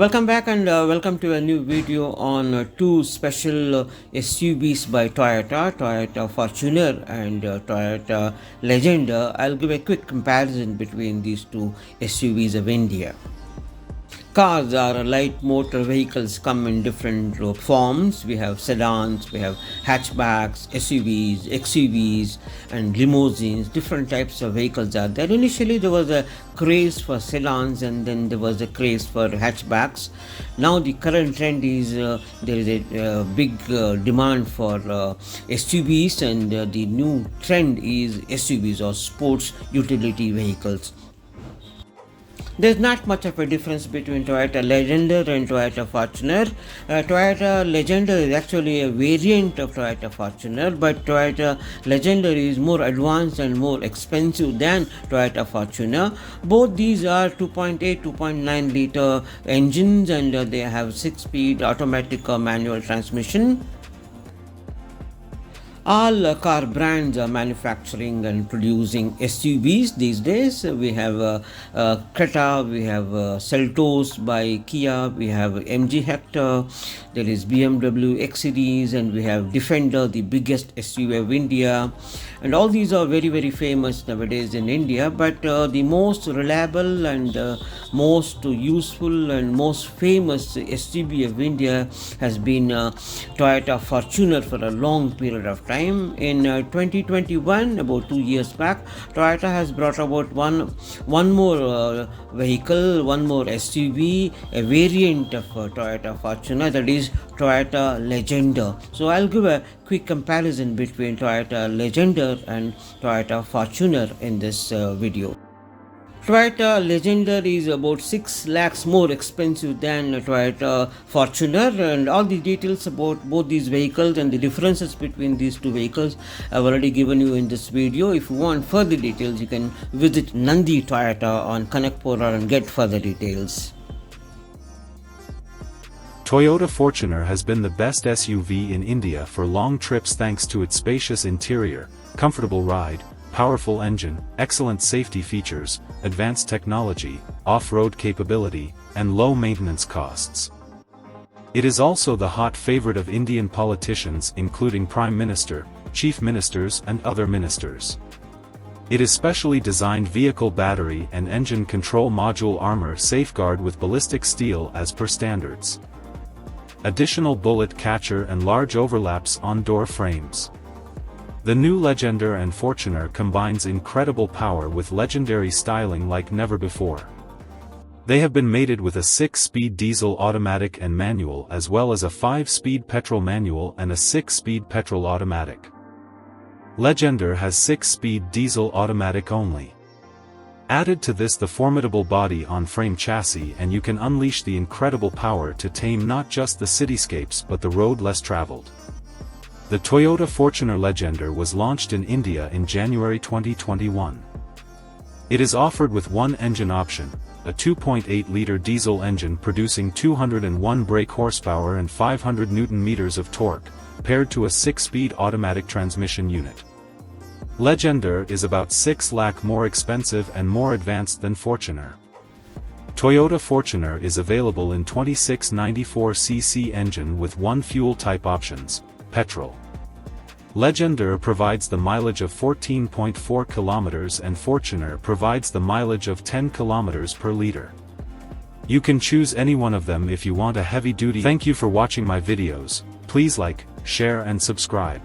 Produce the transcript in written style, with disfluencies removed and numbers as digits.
Welcome back and welcome to a new video on two special SUVs by Toyota Fortuner and Toyota Legend. I'll give a quick comparison between these two SUVs of India. Cars are light motor vehicles, come in different forms. We have sedans, we have hatchbacks, SUVs, XUVs and limousines. Different types of vehicles are there. Initially there was a craze for sedans and then there was a craze for hatchbacks. Now the current trend is there is a big demand for SUVs, and the new trend is SUVs or sports utility vehicles. There's not much of a difference between Toyota Legender and Toyota Fortuner. Toyota Legender is actually a variant of Toyota Fortuner, but Toyota Legender is more advanced and more expensive than Toyota Fortuner. Both these are 2.8, 2.9 litre engines, and they have 6-speed automatic or manual transmission. All car brands are manufacturing and producing SUVs these days. We have Creta, we have Seltos by Kia, we have MG Hector, there is BMW X series, and we have Defender, the biggest SUV of India. And all these are very famous nowadays in India, but the most reliable and most useful and most famous SUV of India has been Toyota Fortuner for a long period of time. In 2021, about 2 years back, Toyota has brought about one more vehicle, one more SUV, a variant of Toyota Fortuner, that is Toyota Legender. So I'll give a quick comparison between Toyota Legender and Toyota Fortuner in this video. Toyota Legender is about 6 lakhs more expensive than Toyota Fortuner, and all the details about both these vehicles and the differences between these two vehicles I've already given you in this video. If you want further details, you can visit Nandi Toyota on Kanakpura and get further details. Toyota Fortuner has been the best SUV in India for long trips thanks to its spacious interior, comfortable ride, powerful engine, excellent safety features, advanced technology, off-road capability, and low maintenance costs. It is also the hot favorite of Indian politicians including Prime Minister, Chief Ministers and other ministers. It is specially designed vehicle battery and engine control module armor safeguard with ballistic steel as per standards. Additional bullet catcher and large overlaps on door frames. The new Legender and Fortuner combines incredible power with legendary styling like never before. They have been mated with a 6-speed diesel automatic and manual as well as a 5-speed petrol manual and a 6-speed petrol automatic. Legender has 6-speed diesel automatic only. Added to this the formidable body-on-frame chassis, and you can unleash the incredible power to tame not just the cityscapes but the road less traveled. The Toyota Fortuner Legender was launched in India in January 2021. It is offered with one engine option, a 2.8-litre diesel engine producing 201 brake horsepower and 500 Nm of torque, paired to a 6-speed automatic transmission unit. Legender is about 6 lakh more expensive and more advanced than Fortuner. Toyota Fortuner is available in 2694cc engine with one fuel type options, petrol. Legender provides the mileage of 14.4 kilometers and Fortuner provides the mileage of 10 kilometers per liter. You can choose any one of them if you want a heavy-duty. Thank you for watching my videos. Please like, share and subscribe.